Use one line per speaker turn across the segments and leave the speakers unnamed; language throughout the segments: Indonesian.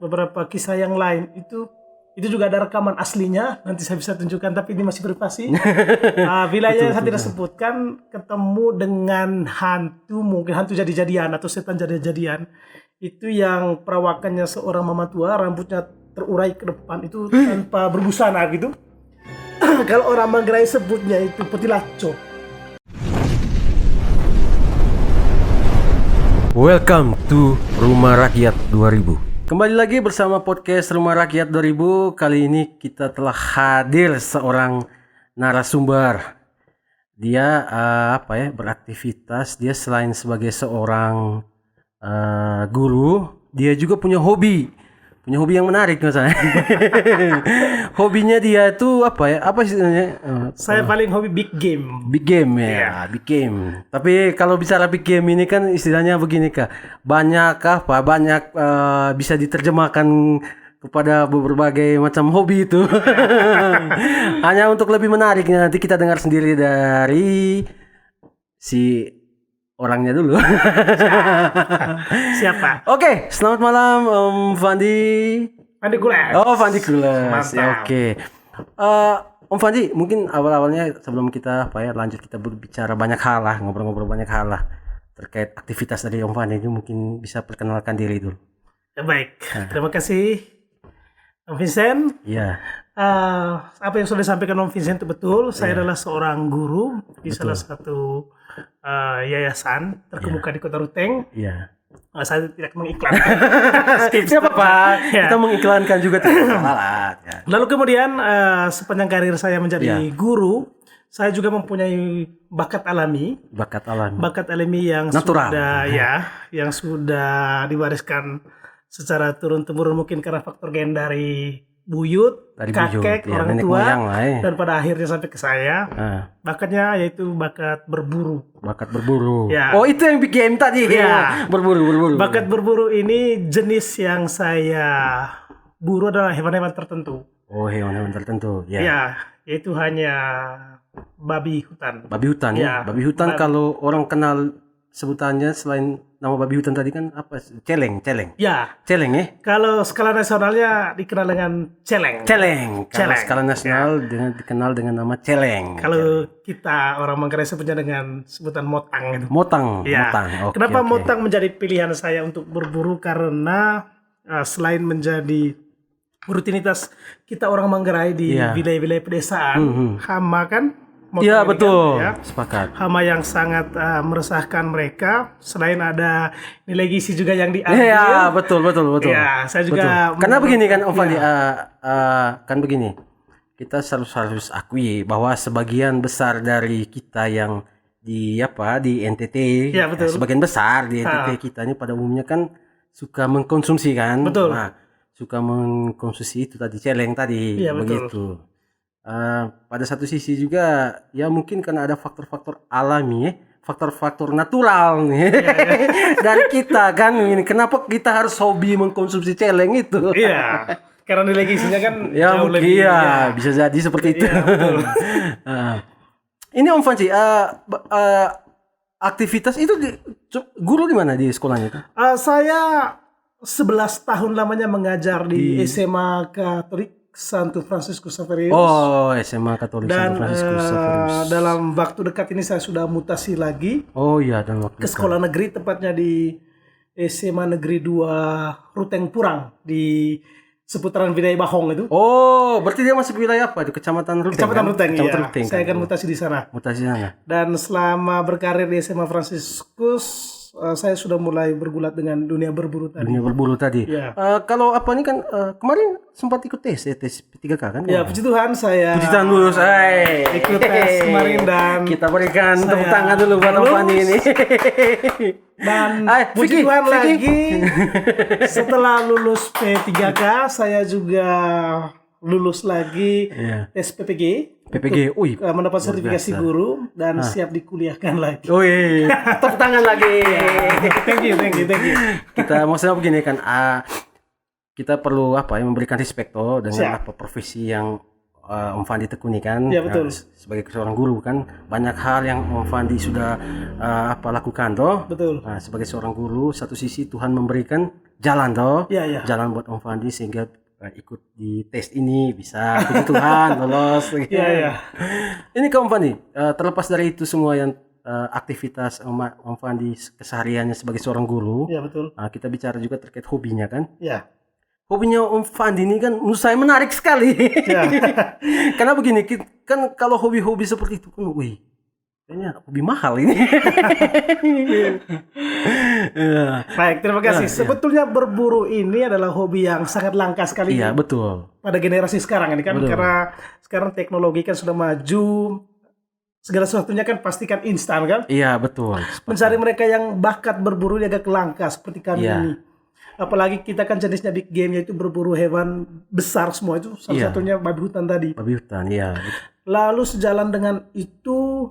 beberapa kisah yang lain itu juga ada rekaman aslinya, nanti saya bisa tunjukkan, tapi ini masih privasi. Wilayah yang saya tidak sebutkan, ketemu dengan hantu, mungkin hantu jadi-jadian atau setan jadi-jadian. Itu yang perawakannya seorang mama tua, rambutnya terurai ke depan, itu tanpa berbusana gitu. Kalau orang Manggarai sebutnya itu petilaco.
Welcome to Rumah Rakyat 2000. Kembali lagi bersama podcast Rumah Rakyat 2000. Kali ini kita telah hadir seorang narasumber. Dia beraktivitas. Dia selain sebagai seorang guru, dia juga punya hobi yang menarik misalnya. Hobinya dia itu apa sih sebenarnya?
Saya paling hobi big game.
Big game ya, big game. Tapi kalau bicara big game ini kan istilahnya begini Kak. Banyak bisa diterjemahkan kepada berbagai macam hobi itu. Hanya untuk lebih menariknya nanti kita dengar sendiri dari si orangnya dulu.
Siapa?
Oke, selamat malam Om Fandi.
Fandi Kules.
Oh, Fandi Kules. Ya, oke. Om Fandi, mungkin awal-awalnya sebelum kita lanjut kita berbicara banyak hal lah, ngobrol-ngobrol banyak hal lah terkait aktivitas dari Om Fandi itu, mungkin bisa perkenalkan diri dulu.
Ya, baik. Terima kasih Om Vincent.
Iya.
Apa yang sudah disampaikan Om Vincent itu betul. Saya adalah seorang guru di salah satu yayasan terkemuka di Kota Ruteng.
Iya.
Saya tidak mengiklankan.
Siapa Pak? Ya. Kita mengiklankan juga tidak salah. Ya.
Lalu kemudian sepanjang karir saya menjadi guru, saya juga mempunyai bakat alami. Bakat alami yang
natural.
Yang sudah diwariskan secara turun-temurun, mungkin karena faktor gen dari buyut, kakek, orang tua, dan pada akhirnya sampai ke saya. Bakatnya yaitu bakat berburu. Ya.
Oh, itu yang big game tadi.
Ya.
Berburu.
Bakat berburu ini jenis yang saya buru adalah hewan-hewan tertentu.
Oh, hewan-hewan tertentu. Ya.
Ya, yaitu hanya babi hutan.
Ya. Babi hutan kalau orang kenal sebutannya selain nama babi hutan tadi kan apa? Celeng.
Ya.
Celeng ya?
Kalau skala nasionalnya dikenal dengan celeng.
Kalau skala nasional dikenal dengan nama celeng.
Kalau kita orang Manggarai sebutnya dengan sebutan motang itu.
Motang.
Kenapa motang menjadi pilihan saya untuk berburu? Karena selain menjadi rutinitas kita orang Manggarai di wilayah-wilayah pedesaan, hama kan?
Iya betul, sepakat.
Hama yang sangat meresahkan mereka. Selain ada nilai gizi juga yang diambil.
Iya betul.
Ya, saya juga.
Betul. Karena begini kan Om Fandi, kan begini. Kita harus akui bahwa sebagian besar dari kita yang di NTT, sebagian besar di NTT kita ini pada umumnya kan suka mengkonsumsi kan.
Betul.
Nah, suka mengkonsumsi itu tadi celeng tadi, begitu. Pada satu sisi juga ya mungkin karena ada faktor-faktor alami faktor-faktor natural nih dari kita kan ini kenapa kita harus hobi mengkonsumsi celeng itu.
Iya. Karena nilai gizinya kan
jauh lebih bisa jadi seperti itu. Ini Om Fanci, aktivitas itu guru di mana di sekolahnya itu?
Saya 11 tahun lamanya mengajar di SMA Katolik Santo Fransiskus Xaverius.
Oh, SMA Katolik Santo Fransiskus Xaverius.
Dalam waktu dekat ini saya sudah mutasi lagi.
Oh iya, dalam waktu
ke sekolah negeri, tepatnya di SMA Negeri 2 Ruteng Purang di seputaran wilayah Bahong itu.
Oh, berarti dia masuk wilayah apa? Itu Kecamatan Ruteng.
Kecamatan Ruteng, iya.
Ruteng,
saya akan mutasi di sana. Dan selama berkarir di SMA Fransiskus, saya sudah mulai bergulat dengan dunia berburu tadi.
Ya. Kalau apa ini kan kemarin sempat ikut tes P3K kan?
Ya, puji Tuhan saya.
Puji Tuhan lulus.
Ikut tes kemarin dan
kita berikan tepuk tangan dulu buat Om Fandi ini.
Dan puji Tuhan lagi setelah lulus P3K saya juga lulus lagi tes PPG. Mendapat sertifikasi guru dan siap dikuliahkan lagi.
Tepuk tangan lagi.
Thank you.
Kita maksudnya begini kan, kita perlu memberikan respect dengan profesi yang Om Fandi tekuni kan.
Ya, betul.
Sebagai seorang guru kan banyak hal yang Om Fandi sudah lakukan
Betul.
Nah, sebagai seorang guru, satu sisi Tuhan memberikan jalan toh.
Iya, iya.
Jalan buat Om Fandi sehingga ikut di tes ini bisa, puji Tuhan lolos.
Iya, iya.
Ini ke Om Fandi, terlepas dari itu semua yang aktivitas Om Fandi kesehariannya sebagai seorang guru,
Iya, betul.
kita bicara juga terkait hobinya kan.
Iya.
Hobinya Om Fandi ini kan menurut saya menarik sekali.
Ya.
Karena begini, kan kalau hobi-hobi seperti itu kan, wih, kayaknya hobi mahal ini. Ya.
Baik, terima kasih. Sebetulnya berburu ini adalah hobi yang sangat langka sekali
Iya, betul.
pada generasi sekarang ini kan,
Betul.
karena sekarang teknologi kan sudah maju, segala sesuatunya kan pastikan instan kan.
Iya, betul.
Mencari mereka yang bakat berburu ini agak langka seperti kami
Iya.
ini. Apalagi kita kan jenisnya big game, yaitu berburu hewan besar semua, itu salah
Iya.
satunya babi hutan tadi.
Babi hutan, iya.
Lalu sejalan dengan itu,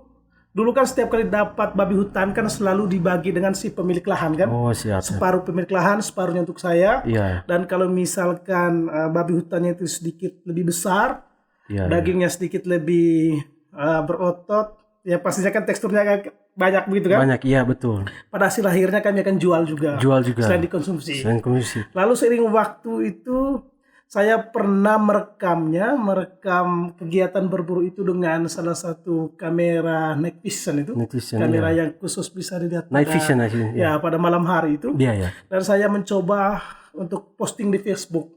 dulu kan setiap kali dapat babi hutan kan selalu dibagi dengan si pemilik lahan kan.
Oh, siap.
Separuh pemilik lahan, separuhnya untuk saya.
Iya,
Dan kalau misalkan babi hutannya itu sedikit lebih besar,
iya.
dagingnya sedikit lebih berotot, ya pastinya kan teksturnya agak banyak begitu kan.
Banyak, iya betul.
Pada hasil akhirnya kami akan jual juga.
Jual juga.
Selain dikonsumsi.
Selain kondisi.
Lalu seiring waktu itu saya pernah merekam kegiatan berburu itu dengan salah satu kamera night vision itu.
Night vision,
Kamera
iya.
yang khusus bisa dilihat
Night
pada,
vision aja.
ya pada malam hari itu.
Iya, ya.
Dan saya mencoba untuk posting di Facebook.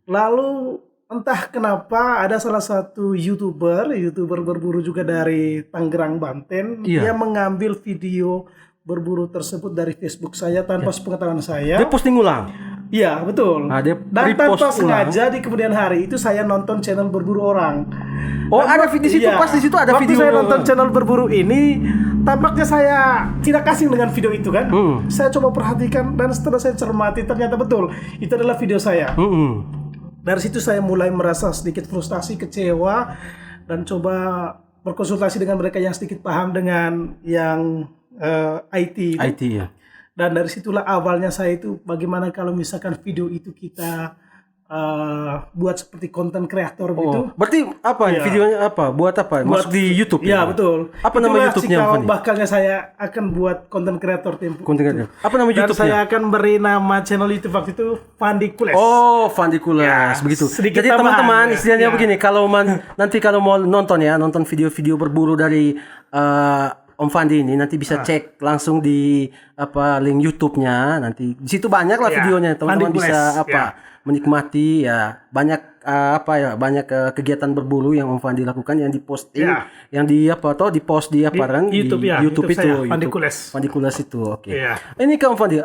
Lalu entah kenapa ada salah satu YouTuber berburu juga dari Tangerang, Banten.
Iya.
Dia mengambil video berburu tersebut dari Facebook saya tanpa sepengetahuan saya.
Dia posting ulang.
Iya, betul.
Nah, dia
Dan
repost
tanpa
ulang.
sengaja di kemudian hari itu saya nonton channel berburu orang.
Oh,
Dan
ada di situ,
iya,
pas di situ ada
waktu
video.
saya nonton channel berburu ini, tampaknya saya tidak asing dengan video itu kan. Saya coba perhatikan dan setelah saya cermati ternyata betul itu adalah video saya. Dari situ saya mulai merasa sedikit frustasi, kecewa, dan coba berkonsultasi dengan mereka yang sedikit paham dengan yang IT.
IT ya.
Dan dari situlah awalnya saya itu bagaimana kalau misalkan video itu kita buat seperti konten kreator gitu.
Oh, berarti apa?
Iya.
Videonya apa? Buat apa? Masuk di YouTube
Ya
ya?
betul.
Apa nama
Itulah
YouTube-nya,
cikal
Fani?
bakalnya saya akan buat konten kreator tempo.
Konten kreator. Apa nama
Dan
YouTube-nya?
saya akan beri nama channel YouTube waktu itu Fandi Kules.
Oh, Fandikulas,
Ya,
begitu.
sedikit
Jadi
tambahan,
teman-teman,
ya.
istilahnya
Ya.
begini, kalau nanti kalau mau nonton video-video berburu dari Om Fandi ini, nanti bisa cek langsung di link YouTube-nya. Nanti di situ banyak lah
Ya,
videonya, teman-teman
Fandi
bisa
Kules,
menikmati ya banyak banyak kegiatan berburu yang Om Fandi lakukan yang diposting,
Ya.
yang di dipost di kan?
YouTube,
di
ya,
YouTube itu,
saya, Fandi Kules.
Fandi Kules itu, oke.
Iya.
Ini ke Om Fandi,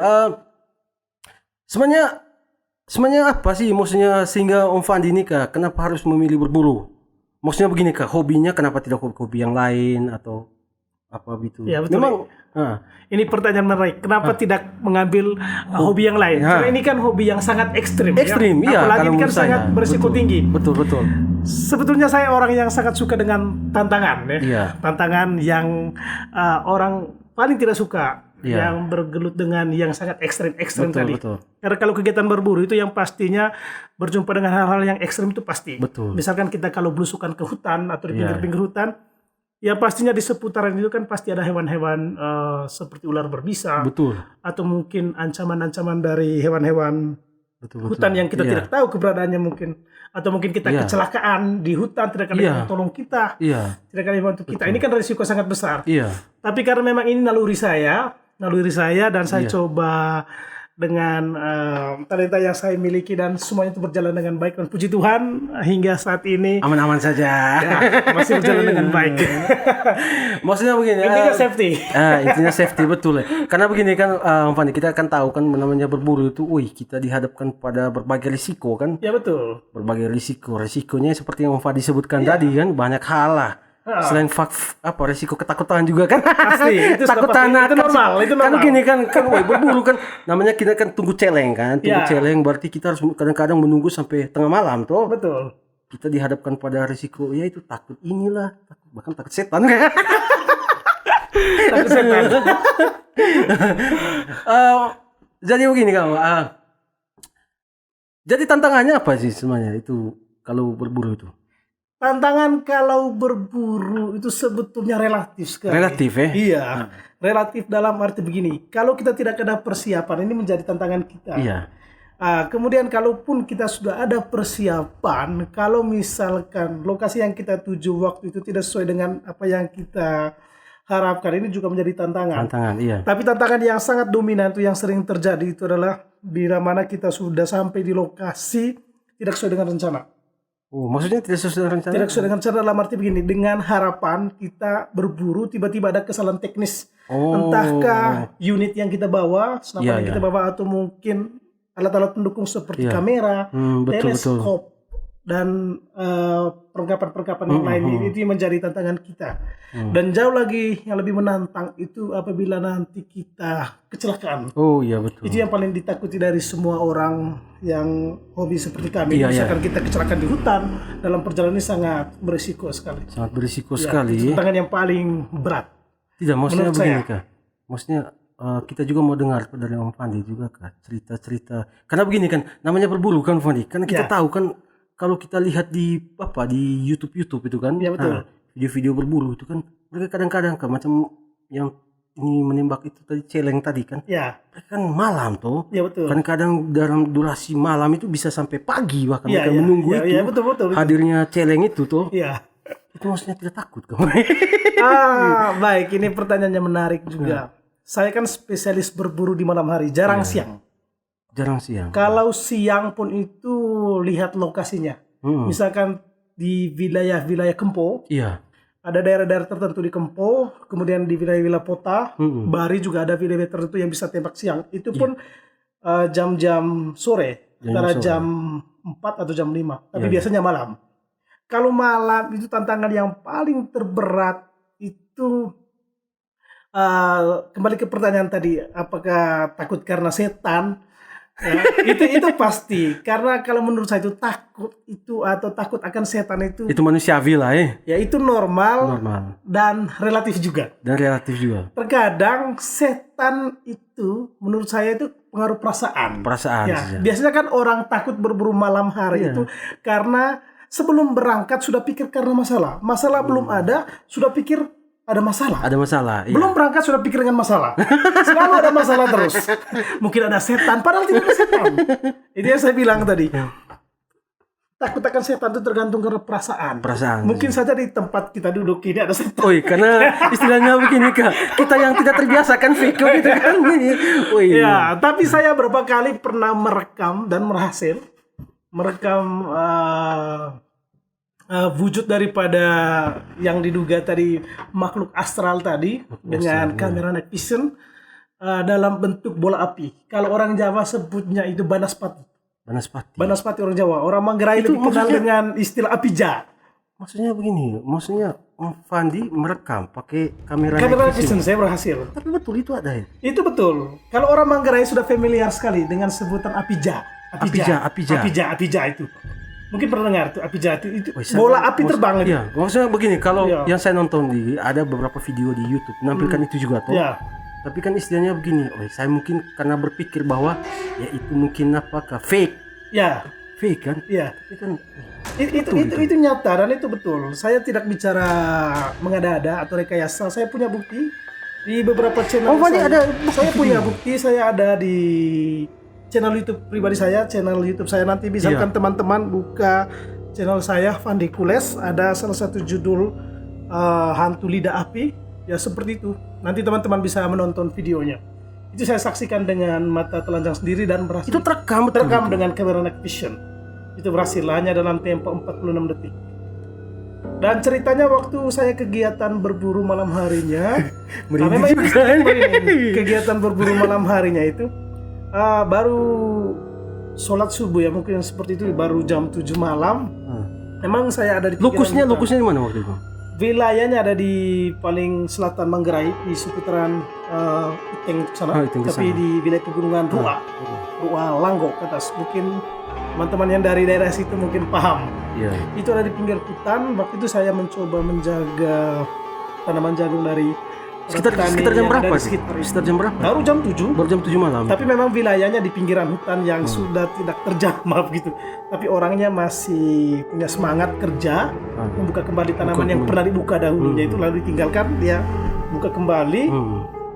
sebenarnya apa sih maksudnya sehingga Om Fandi ini kenapa harus memilih berburu? Maksudnya begini hobinya kenapa tidak hobi yang lain atau apa gitu?
Ya, betul.
Memang
Ini pertanyaan menarik. Kenapa tidak mengambil hobi yang lain?
Ya.
Karena ini kan hobi yang sangat ekstrim.
ekstrim,
ya.
iya.
Apalagi
kalau
ini kan
menurut saya.
sangat berisiko
Betul,
tinggi.
Betul.
Sebetulnya saya orang yang sangat suka dengan tantangan, ya.
Iya.
Tantangan yang orang paling tidak suka,
Iya.
yang bergelut dengan yang sangat ekstrim tadi.
Betul.
Karena kalau kegiatan berburu itu yang pastinya berjumpa dengan hal-hal yang ekstrim itu pasti.
Betul.
Misalkan kita kalau belusukan ke hutan atau di
Iya.
pinggir-pinggir hutan, ya pastinya di seputaran itu kan pasti ada hewan-hewan seperti ular berbisa,
Betul.
atau mungkin ancaman-ancaman dari hewan-hewan
Betul.
hutan yang kita
Iya.
tidak tahu keberadaannya mungkin, atau mungkin kita
Iya.
kecelakaan di hutan tidak ada
Iya.
yang tolong kita,
Iya.
tidak ada yang bantu kita. Ini kan risiko sangat besar.
Iya.
Tapi karena memang ini naluri saya dan saya
Iya.
coba dengan talenta yang saya miliki dan semuanya itu berjalan dengan baik, dan puji Tuhan hingga saat ini
Aman-aman saja.
ya, masih berjalan dengan baik.
Maksudnya begini.
Intinya safety.
Intinya safety betul ya. Karena begini kan Om Fandi, kita kan tahu kan namanya berburu itu, kita dihadapkan pada berbagai risiko kan.
Ya betul.
Berbagai risikonya seperti yang Om Fandi sebutkan tadi kan, banyak hal lah. Selain risiko ketakutan juga kan.
Pasti, itu
takutan
itu normal, itu
kan
normal.
gini kan berburu kan namanya kita kan tunggu celeng kan. Tunggu
Ya.
celeng berarti kita harus kadang-kadang menunggu sampai tengah malam toh.
Betul.
Kita dihadapkan pada risiko ya itu takut inilah, bahkan takut setan kan.
Takut setan.
Jadi begini kamu. Jadi tantangannya apa sih sebenarnya itu kalau berburu itu?
Tantangan kalau berburu itu sebetulnya relatif sekali.
Relatif ya?
Iya, relatif dalam arti begini. Kalau kita tidak ada persiapan, ini menjadi tantangan kita.
Iya.
Kemudian kalaupun kita sudah ada persiapan, kalau misalkan lokasi yang kita tuju waktu itu tidak sesuai dengan apa yang kita harapkan, ini juga menjadi tantangan.
Tantangan, iya.
Tapi tantangan yang sangat dominan itu yang sering terjadi itu adalah bila mana kita sudah sampai di lokasi tidak sesuai dengan rencana.
Oh, maksudnya tidak sesuai dengan rencana?
Tidak sesuai dengan rencana dalam arti begini, dengan harapan kita berburu tiba-tiba ada kesalahan teknis. Entahkah unit yang kita bawa, senapan yang kita bawa, atau mungkin alat-alat pendukung seperti kamera, teleskop, dan perlengkapan-perlengkapan yang lain. Itu yang menjadi tantangan kita. Dan jauh lagi yang lebih menantang itu apabila nanti kita kecelakaan.
Oh iya betul.
Itu yang paling ditakuti dari semua orang yang hobi seperti kami. Misalkan kita kecelakaan di hutan, dalam perjalanan ini sangat berisiko sekali.
Sangat berisiko sekali.
Tantangan yang paling berat.
Tidak, maksudnya begini Kak. Maksudnya kita juga mau dengar dari Om Fandi juga Kak, cerita-cerita. Karena begini kan, namanya berburu kan Fandi. Karena kita tahu kan, kalau kita lihat di YouTube itu kan, video-video berburu itu kan, mereka kadang-kadang Kak, macam yang ini menembak itu tadi, celeng tadi kan, mereka kan malam tuh, kadang-kadang dalam durasi malam itu bisa sampai pagi bahkan mereka menunggu itu,
betul.
hadirnya celeng itu tuh, itu maksudnya tidak takut kamu?
Baik, ini pertanyaannya menarik juga. Saya kan spesialis berburu di malam hari, jarang siang.
Jarang siang.
Kalau siang pun itu lihat lokasinya. Misalkan di wilayah-wilayah Kempo. Ada daerah-daerah tertentu di Kempo, kemudian di wilayah-wilayah Pota, Bari juga ada wilayah tertentu yang bisa tembak siang. Itu pun jam-jam sore, antara jam 4 atau jam 5. Tapi biasanya malam. Kalau malam itu tantangan yang paling terberat itu kembali ke pertanyaan tadi, apakah takut karena setan? Itu pasti, karena kalau menurut saya itu takut itu atau takut akan setan itu
manusiawi lah ya
itu normal dan relatif juga. Terkadang setan itu menurut saya itu pengaruh perasaan biasanya kan orang takut berburu malam hari itu karena sebelum berangkat sudah pikir karena masalah belum ada sudah pikir ada masalah. Belum berangkat sudah pikir dengan masalah. Selalu ada masalah terus. Mungkin ada setan, padahal tidak ada setan. Itu yang saya bilang tadi. Takut akan setan itu tergantung karena perasaan. Mungkin saja di tempat kita duduk ini ada setan.
Karena istilahnya begini Kak, kita yang tidak terbiasa kan fake gitu kan.
Tapi saya berapa kali pernah merekam dan berhasil merekam wujud daripada yang diduga tadi makhluk astral tadi dengan kamera night vision dalam bentuk bola api. Kalau orang Jawa sebutnya itu banaspati. Banaspati orang Jawa. Orang Manggarai lebih kenal dengan istilah apija.
Maksudnya begini, Om Fandi merekam pakai kamera
night vision. Saya berhasil.
Tapi betul itu ada ya?
Itu betul. Kalau orang Manggarai sudah familiar sekali dengan sebutan apija. Apija itu. Mungkin pernah dengar tuh apija itu bola api terbang.
Maksudnya begini, kalau yang saya nonton ada beberapa video di YouTube menampilkan itu juga tuh. Tapi kan istilahnya begini, saya mungkin karena berpikir bahwa ya itu mungkin fake. Fake kan? Tapi kan
itu nyata dan itu betul. Saya tidak bicara mengada-ada atau rekayasa. Saya punya bukti di beberapa channel. Saya punya bukti. Saya ada di channel YouTube pribadi saya, channel YouTube saya. Nanti misalkan teman-teman buka channel saya Fandi Kules, ada salah satu judul hantu lidah api, ya seperti itu. Nanti teman-teman bisa menonton videonya. Itu saya saksikan dengan mata telanjang sendiri dan berhasil.
Itu terekam
dengan kamera night vision. Itu berhasil hanya dalam tempo 46 detik. Dan ceritanya waktu saya kegiatan berburu malam harinya, memang kegiatan berburu malam harinya itu baru sholat subuh ya, mungkin seperti itu, baru jam 7 malam. Memang saya ada di
Lokusnya di mana waktu itu?
Wilayahnya ada di paling selatan Manggarai, di seputaran Iteng sana. Tapi di wilayah pegunungan Ruwa Langgok ke atas. Mungkin teman-teman yang dari daerah situ mungkin paham. Itu ada di pinggir hutan. Waktu itu saya mencoba menjaga tanaman jagung dari
Sekitar jam
yang
berapa
ada di
sih?
sekitar itu.
Sekitar jam berapa?
Baru jam 7.
Baru jam 7 malam.
Tapi memang wilayahnya di pinggiran hutan yang sudah tidak terjamah gitu. Tapi orangnya masih punya semangat kerja, membuka kembali tanaman yang pernah dibuka dahulunya itu lalu ditinggalkan, dia buka kembali,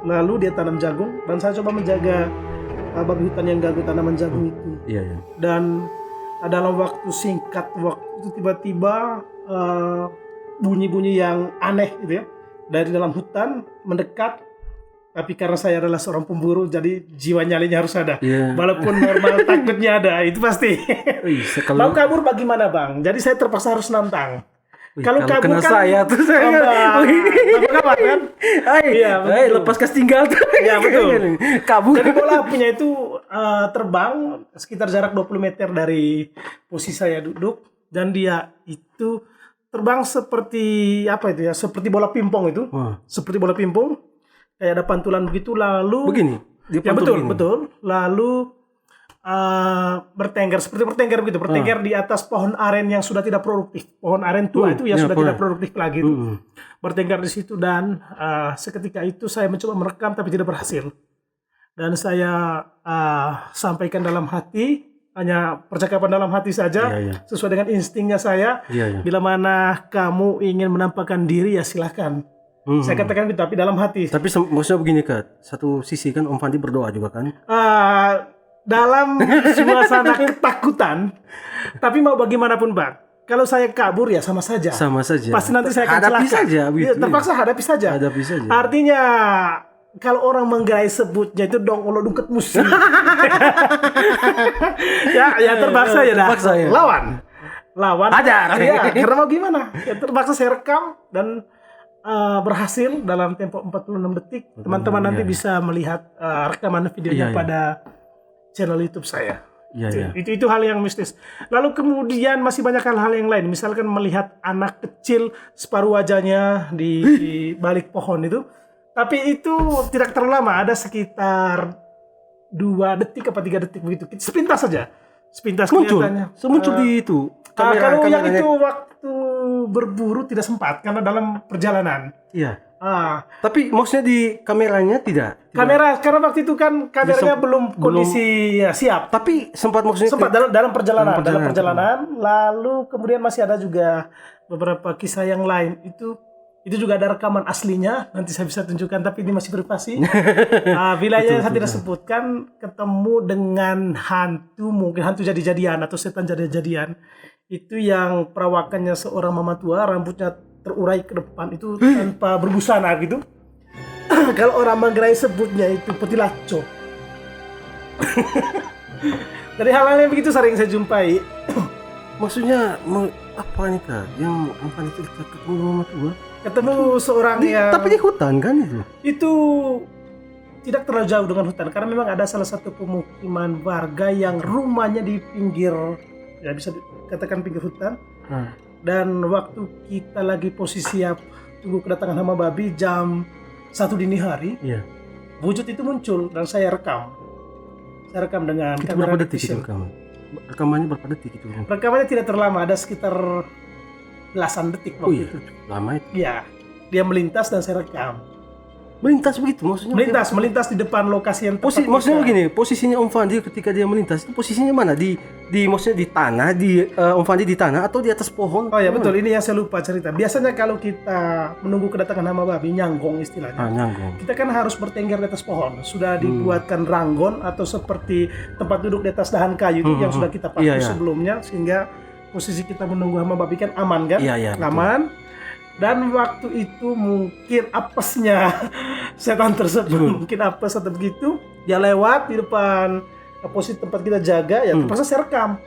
lalu dia tanam jagung dan saya coba menjaga babi hutan yang ganggu tanaman jagung itu.
Iya, iya.
Dan dalam waktu singkat waktu itu tiba-tiba bunyi-bunyi yang aneh gitu ya dari dalam hutan mendekat. Tapi karena saya adalah seorang pemburu, jadi jiwa nyalinya harus ada.
Yeah.
Walaupun normal takutnya ada, itu pasti. Mau kabur bagaimana bang? Jadi saya terpaksa harus nantang. Kalau kabur
kena
kan
saya tuh saya
kabar kan? Iya,
lepas kas tinggal tuh.
Iya betul.
Kabur.
Jadi bola apinya itu terbang sekitar jarak 20 meter dari posisi saya duduk dan dia itu terbang seperti apa itu ya? Seperti bola pingpong itu. Seperti bola pingpong. Kayak ada pantulan begitu lalu
begini.
Ya betul. Lalu bertengger seperti bertengger begitu, bertengger di atas pohon aren yang sudah tidak produktif, pohon aren tua itu yang sudah tidak produktif lagi itu, bertengger di situ dan seketika itu saya mencoba merekam tapi tidak berhasil dan saya sampaikan dalam hati, hanya percakapan dalam hati saja, sesuai dengan instingnya saya. Bila mana kamu ingin menampakkan diri ya silahkan. Saya katakan gitu, tapi dalam hati.
Tapi maksudnya begini Kak, satu sisi kan Om Fandi berdoa juga kan?
Dalam suasana ketakutan, tapi mau bagaimanapun bang, kalau saya kabur ya sama saja.
Sama saja.
Pasti nanti saya akan
hadapi
celaka.
saja.
Ya, terpaksa hadapi saja.
Hadapi saja.
Artinya kalau orang menggerai sebutnya itu dong olo dungket musim. ya terpaksa ya dah.
Ya.
Lawan.
Hajar.
Ya, karena mau gimana? Ya, terpaksa saya rekam dan berhasil dalam tempo 46 detik. Teman-teman nanti bisa melihat rekaman videonya pada channel YouTube saya. Itu hal yang mistis. Lalu kemudian masih banyak hal-hal yang lain. Misalkan melihat anak kecil separuh wajahnya di balik pohon itu. Tapi itu tidak terlalu lama. Ada sekitar 2 detik atau 3 detik begitu. Sepintas saja. Sepintas kelihatannya.
Muncul di itu.
Kalau yang itu waktu berburu tidak sempat karena dalam perjalanan.
Iya. Tapi maksudnya di kameranya tidak.
Kamera karena waktu itu kan kameranya belum kondisi siap.
Tapi sempat
dalam perjalanan. Lalu kemudian masih ada juga beberapa kisah yang lain itu juga ada rekaman aslinya, nanti saya bisa tunjukkan tapi ini masih privasi. Wilayahnya saya tidak sebutkan, ketemu dengan hantu, mungkin hantu jadi-jadian atau setan jadi-jadian. Itu yang perawakannya seorang mama tua, rambutnya terurai ke depan itu tanpa berbusana gitu. Kalau orang Manggarai sebutnya itu petilaco. Dari hal-hal yang begitu sering saya jumpai.
Maksudnya apa nih Kak? Yang apa itu ketemu mama tua?
Ketemu seorang yang
tapi di hutan kan itu?
Itu tidak terlalu jauh dengan hutan karena memang ada salah satu pemukiman warga yang rumahnya di pinggir, ya bisa dikatakan pinggir hutan. Dan waktu kita lagi posisi siap tunggu kedatangan hama babi jam 1 dini hari, wujud itu muncul dan saya rekam. Saya rekam dengan
itu
kamera
berapa detik itu kamu? Rekamannya berapa detik itu?
Rekamannya tidak terlama, ada sekitar belasan detik waktu itu.
Lama itu?
Iya, dia melintas dan saya rekam.
Melintas begitu maksudnya?
Melintas di depan lokasi yang tepat.
Maksudnya begini, posisinya Om Fandi ketika dia melintas itu posisinya mana? Di maksudnya di tanah, Om Fandi di tanah atau di atas pohon?
Oh ya betul, ini yang saya lupa cerita. Biasanya kalau kita menunggu kedatangan hama babi, nyanggong istilahnya.
Nyanggong.
Kita kan harus bertengger di atas pohon. Sudah dibuatkan ranggon atau seperti tempat duduk di atas dahan kayu itu yang sudah kita pakai sebelumnya, sehingga posisi kita menunggu hama babi kan aman kan? Aman. Dan waktu itu mungkin apesnya setan tersebut mungkin apes atau begitu, dia lewat di depan posisi tempat kita jaga, ya terpaksa saya rekam.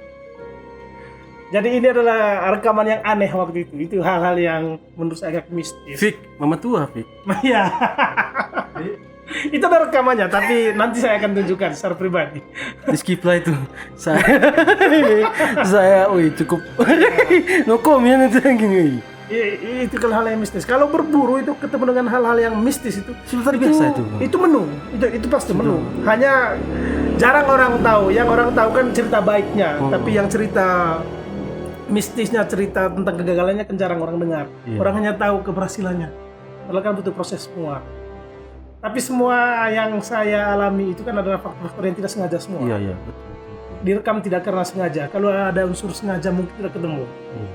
Jadi ini adalah rekaman yang aneh waktu itu. Itu hal-hal yang menurut saya agak mistis.
Fik, mama tua Fik.
Iya. Itu ada rekamannya, tapi nanti saya akan tunjukkan secara pribadi.
Di skip lah itu. Saya cukup no comment itu gini.
Itu kan hal yang mistis. Kalau berburu itu ketemu dengan hal-hal yang mistis itu
sudah biasa itu.
Itu menu. Itu pasti menu. Hanya jarang orang tahu. Yang orang tahu kan cerita baiknya, tapi yang cerita mistisnya, cerita tentang kegagalannya kan jarang orang dengar. Orang hanya tahu keberhasilannya. Padahal kan butuh proses semua. Tapi semua yang saya alami itu kan adalah faktor-faktor yang tidak sengaja semua.
Iya, betul.
Direkam tidak karena sengaja. Kalau ada unsur sengaja mungkin tidak ketemu.
Iya.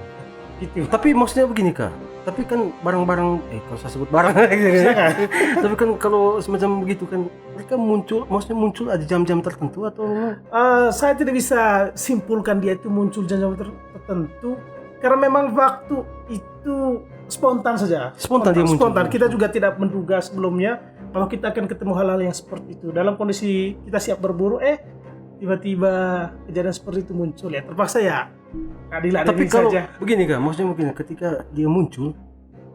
Gitu.
Tapi maksudnya begini Kak, tapi kan barang-barang, kalau saya sebut barang,
Silakan.
tapi kan kalau semacam begitu kan, mereka maksudnya muncul ada jam-jam tertentu atau?
Saya tidak bisa simpulkan dia itu muncul jam-jam tertentu karena memang waktu itu spontan saja.
Spontan dia muncul.
Spontan. Kita juga tidak menduga sebelumnya kalau kita akan ketemu hal-hal yang seperti itu. Dalam kondisi kita siap berburu, tiba-tiba kejadian seperti itu muncul ya. Terpaksa ya. Keadilan
Tapi
ini
kalau
saja.
begini Kak, maksudnya mungkin ketika dia muncul,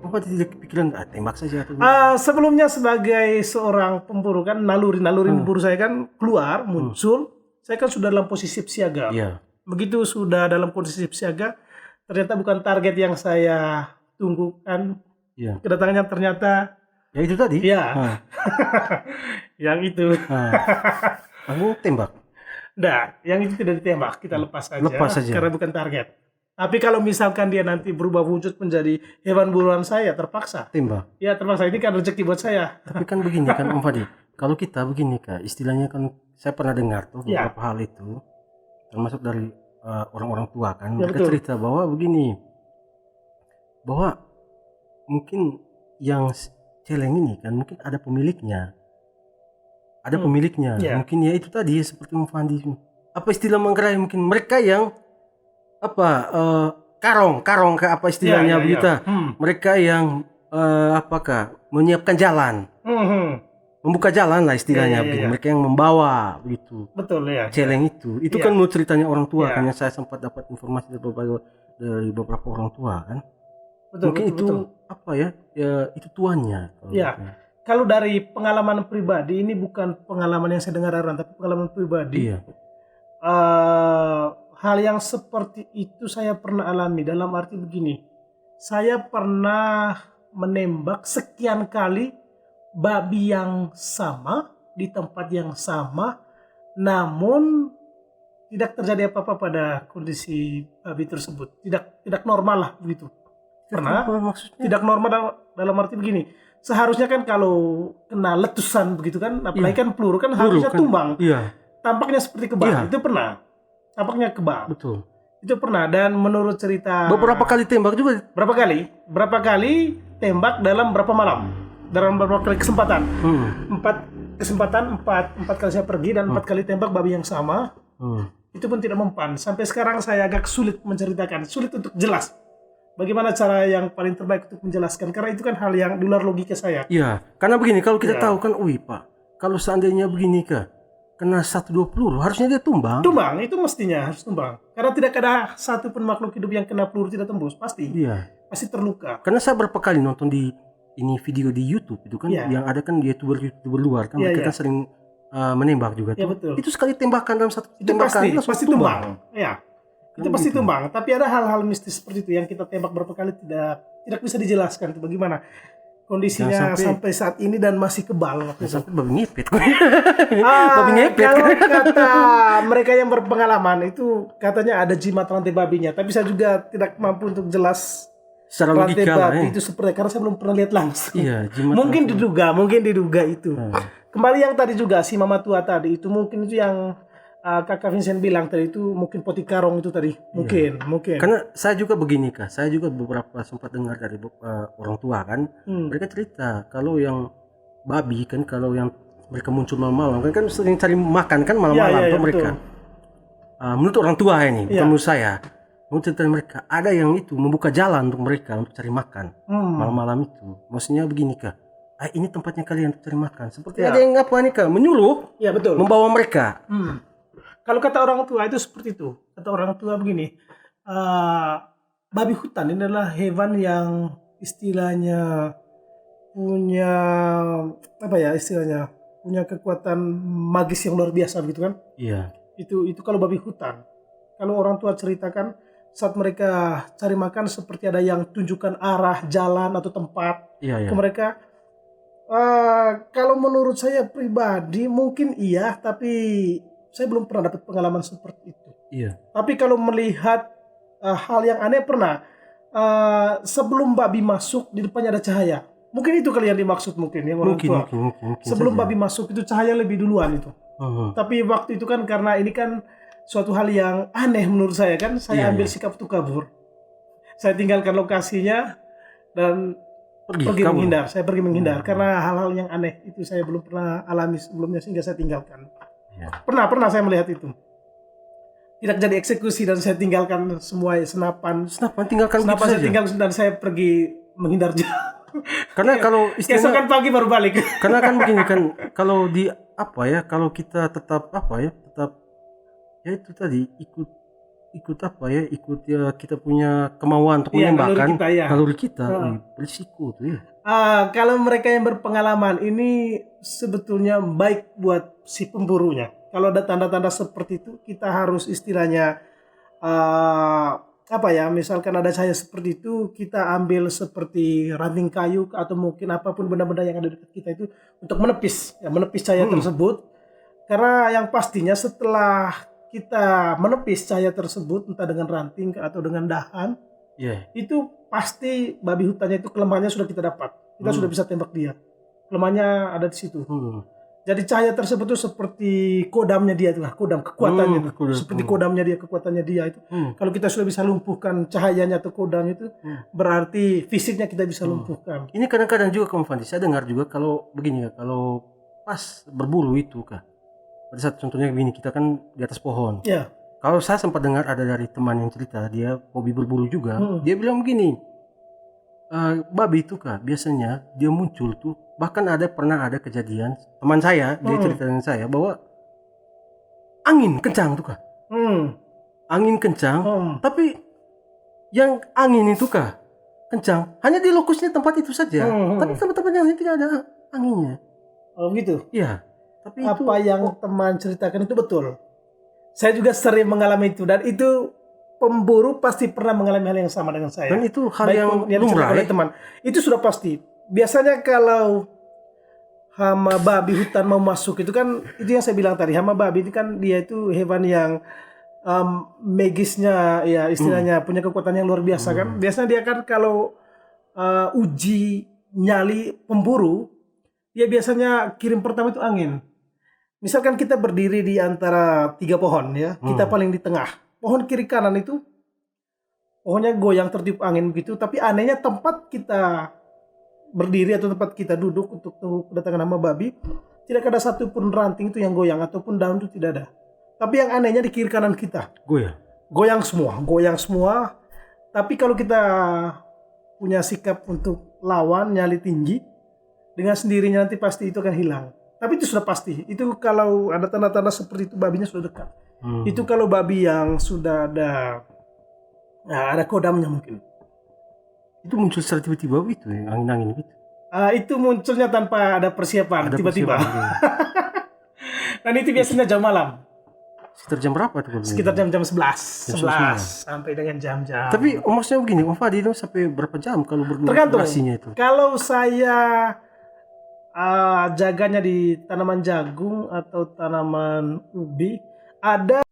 apa tidak kepikiran tembak saja atau?
Sebelumnya sebagai seorang pemburu kan naluri pemburu saya kan keluar muncul, saya kan sudah dalam posisi siaga.
Iya.
Begitu sudah dalam posisi siaga, ternyata bukan target yang saya tunggu kan.
Iya.
Kedatangannya ternyata
Ya itu tadi.
ya yang itu.
Kamu tembak.
Nah, yang itu tidak ditembak, kita lepas saja.
Lepas saja.
Karena bukan target. Tapi kalau misalkan dia nanti berubah wujud menjadi hewan buruan saya, terpaksa.
Tembak.
Ya terpaksa, ini kan rezeki buat saya.
Tapi kan begini kan Om Fadi, kalau kita begini Kak, istilahnya kan saya pernah dengar tuh
Ya.
beberapa hal itu, termasuk dari orang-orang tua kan,
Ya,
mereka
betul.
cerita bahwa begini, bahwa mungkin yang celeng ini kan mungkin ada pemiliknya. Ada pemiliknya,
Ya.
mungkin ya itu tadi seperti Om Fandi, apa istilah manggarai, mungkin mereka yang karong ke apa istilahnya
Ya.
begitu,
Hmm.
mereka yang apakah menyiapkan jalan,
Hmm.
membuka jalan lah istilahnya
Ya.
begitu. Mereka yang membawa begitu
Betul ya.
celeng itu
Ya.
kan menurut ceritanya orang tua
Ya.
kan, yang saya sempat dapat informasi dari beberapa orang tua kan,
Betul,
mungkin
betul,
itu
betul.
apa ya itu tuannya kalau
Ya.
gitu.
Kalau dari pengalaman pribadi, ini bukan pengalaman yang saya dengar orang, tapi pengalaman pribadi.
Iya.
Hal yang seperti itu saya pernah alami, dalam arti begini. Saya pernah menembak sekian kali babi yang sama di tempat yang sama, namun tidak terjadi apa-apa pada kondisi babi tersebut. Tidak normal lah begitu. Pernah?
Apa maksudnya?
Tidak normal dalam arti begini. Seharusnya kan kalau kena letusan begitu kan, apalagi kan peluru kan harusnya
kan.
tumbang.
Iya,
Tampaknya seperti kebang.
Iya.
Itu pernah. Tampaknya kebang.
betul.
Itu pernah, dan menurut cerita
Beberapa kali tembak juga.
berapa kali tembak dalam berapa malam, dalam berapa kali kesempatan. Empat kali saya pergi dan 4 kali tembak babi yang sama. Itu pun tidak mempan. Sampai sekarang saya agak sulit menceritakan, sulit untuk jelas bagaimana cara yang paling terbaik untuk menjelaskan, karena itu kan hal yang di luar logika saya.
Iya, karena begini, kalau kita
Iya.
tahu kan, Pak, kalau seandainya begini Kak, kena 1-2 peluru, harusnya dia tumbang.
Tumbang itu mestinya harus tumbang, karena tidak ada satu pun makhluk hidup yang kena peluru tidak tembus, pasti
Iya.
terluka.
Karena saya berapa kali nonton di video di YouTube itu kan,
Iya.
yang ada kan YouTuber luar kan,
Iya,
mereka
iya.
kan sering menembak juga
Ya,
tuh.
betul.
Itu sekali tembakan dalam satu
Itu
tembakan
pasti
langsung
tumbang. Ya. Itu pasti
gitu.
tumbang. Tapi ada hal-hal mistis seperti itu yang kita tembak berapa kali tidak bisa dijelaskan itu bagaimana kondisinya
Jangan
sampai saat ini dan masih kebal waktu itu.
Sampai babi ngepet. Babi ngepet.
Kalau kata mereka yang berpengalaman itu katanya ada jimat rantai babinya, tapi saya juga tidak mampu untuk jelas
Secara
rantai
logika lah
babi
ya.
itu seperti, karena saya belum pernah lihat langsung.
Iya, jimat
mungkin diduga itu. Kembali yang tadi juga si Mama Tua tadi itu, mungkin itu yang Kakak Vincent bilang tadi itu, mungkin potikarong itu tadi. Mungkin.
Karena saya juga begini Kak, saya juga beberapa sempat dengar dari orang tua kan, mereka cerita kalau yang babi kan, kalau yang mereka muncul malam-malam kan sering cari makan kan malam-malam tuh mereka. Menurut orang tua ini, bukan menurut saya. Menurut cerita mereka, ada yang itu membuka jalan untuk mereka untuk cari makan malam-malam itu. Maksudnya begini Kak, ini tempatnya kalian untuk cari makan. Seperti ada yang apa nih Kak, menyuruh,
Ya betul.
membawa mereka.
Kalau kata orang tua itu seperti itu. Kata orang tua begini, babi hutan ini adalah hewan yang istilahnya punya punya kekuatan magis yang luar biasa begitu kan?
Iya.
Itu kalau babi hutan. Kalau orang tua ceritakan saat mereka cari makan seperti ada yang tunjukkan arah jalan atau tempat
Iya.
ke mereka. Kalau menurut saya pribadi mungkin iya, tapi saya belum pernah dapat pengalaman seperti itu.
Iya.
Tapi kalau melihat hal yang aneh pernah, sebelum babi masuk di depannya ada cahaya. Mungkin itu kali yang dimaksud mungkin ya orang tua.
Mungkin
Sebelum
saja.
babi masuk itu cahaya lebih duluan itu. Tapi waktu itu kan karena ini kan suatu hal yang aneh menurut saya kan, saya ambil sikap untuk kabur. Saya tinggalkan lokasinya dan pergi
kabur.
menghindar. Saya pergi menghindar karena hal-hal yang aneh itu saya belum pernah alami sebelumnya sehingga saya tinggalkan.
Ya.
Pernah saya melihat itu. Tidak jadi eksekusi dan saya tinggalkan semua senapan.
Tinggalkan
Senapan
gitu
saya
saja.
tinggal dan saya pergi menghindar jauh.
Karena kalau
Keesokan pagi baru balik.
karena kan begini kan, kalau di apa ya, kalau kita tetap ya itu tadi ikut apa ya, ikut ya kita punya kemauan untuk
Iya,
menembakkan
naluri kita, ya.
naluri kita, berisiko tuh ya.
Kalau mereka yang berpengalaman ini sebetulnya baik buat si pemburunya. Kalau ada tanda-tanda seperti itu, kita harus istilahnya misalkan ada cahaya seperti itu, kita ambil seperti ranting kayu atau mungkin apapun benda-benda yang ada di dekat kita itu untuk menepis cahaya tersebut. Karena yang pastinya setelah kita menepis cahaya tersebut entah dengan ranting atau dengan dahan, itu pasti babi hutannya itu kelemahannya sudah kita dapat. Kita sudah bisa tembak dia. Kelemahannya ada di situ. Jadi cahaya tersebut itu seperti kodamnya dia itu, kodam kekuatannya itu. Seperti kodamnya dia, kekuatannya dia itu. Kalau kita sudah bisa lumpuhkan cahayanya atau kodamnya itu, berarti fisiknya kita bisa lumpuhkan.
Ini kadang-kadang juga Kamu Fandi, saya dengar juga kalau begini ya, kalau pas berburu itu Kak. Pada saat contohnya begini, kita kan di atas pohon.
Ya.
Kalau saya sempat dengar ada dari teman yang cerita, dia hobi berburu juga. Dia bilang begini, babi itu Kak, biasanya dia muncul tuh, bahkan pernah ada kejadian, teman saya, dia cerita dengan saya, bahwa angin kencang tuh Kak. Angin kencang, tapi yang angin itu Kak, kencang, hanya di lokusnya tempat itu saja. Tapi tempat-tempat yang lain tidak ada anginnya.
Oh gitu?
Iya. Tapi
apa yang teman ceritakan itu betul. Saya juga sering mengalami itu dan itu pemburu pasti pernah mengalami hal yang sama dengan saya.
Dan itu hal yang lumrah
oleh teman. Itu sudah pasti. Biasanya kalau hama babi hutan mau masuk itu kan, itu yang saya bilang tadi, hama babi itu kan dia itu hewan yang magisnya ya istilahnya punya kekuatan yang luar biasa kan. Biasanya dia kan kalau uji nyali pemburu, dia biasanya kirim pertama itu angin. Misalkan kita berdiri di antara 3 pohon ya, kita paling di tengah. Pohon kiri kanan itu pohonnya goyang tertiup angin begitu, tapi anehnya tempat kita berdiri atau tempat kita duduk untuk tunggu kedatangan hama babi, tidak ada satupun ranting itu yang goyang ataupun daun itu tidak ada. Tapi yang anehnya di kiri kanan kita goyang semua. Tapi kalau kita punya sikap untuk lawan, nyali tinggi, dengan sendirinya nanti pasti itu akan hilang. Tapi itu sudah pasti. Itu kalau ada tanda-tanda seperti itu, babinya sudah dekat. Itu kalau babi yang sudah ada kodamnya mungkin.
Itu muncul secara tiba-tiba itu, angin-angin gitu.
Itu munculnya tanpa ada persiapan, tiba-tiba. Dan itu biasanya jam malam.
Sekitar jam berapa tuh?
Sekitar jam 11 sampai dengan jam-jam.
Tapi maksudnya begini, Om Fadi itu sampai berapa jam kalau
tergantung
itu?
Kalau saya jaganya di tanaman jagung atau tanaman ubi, ada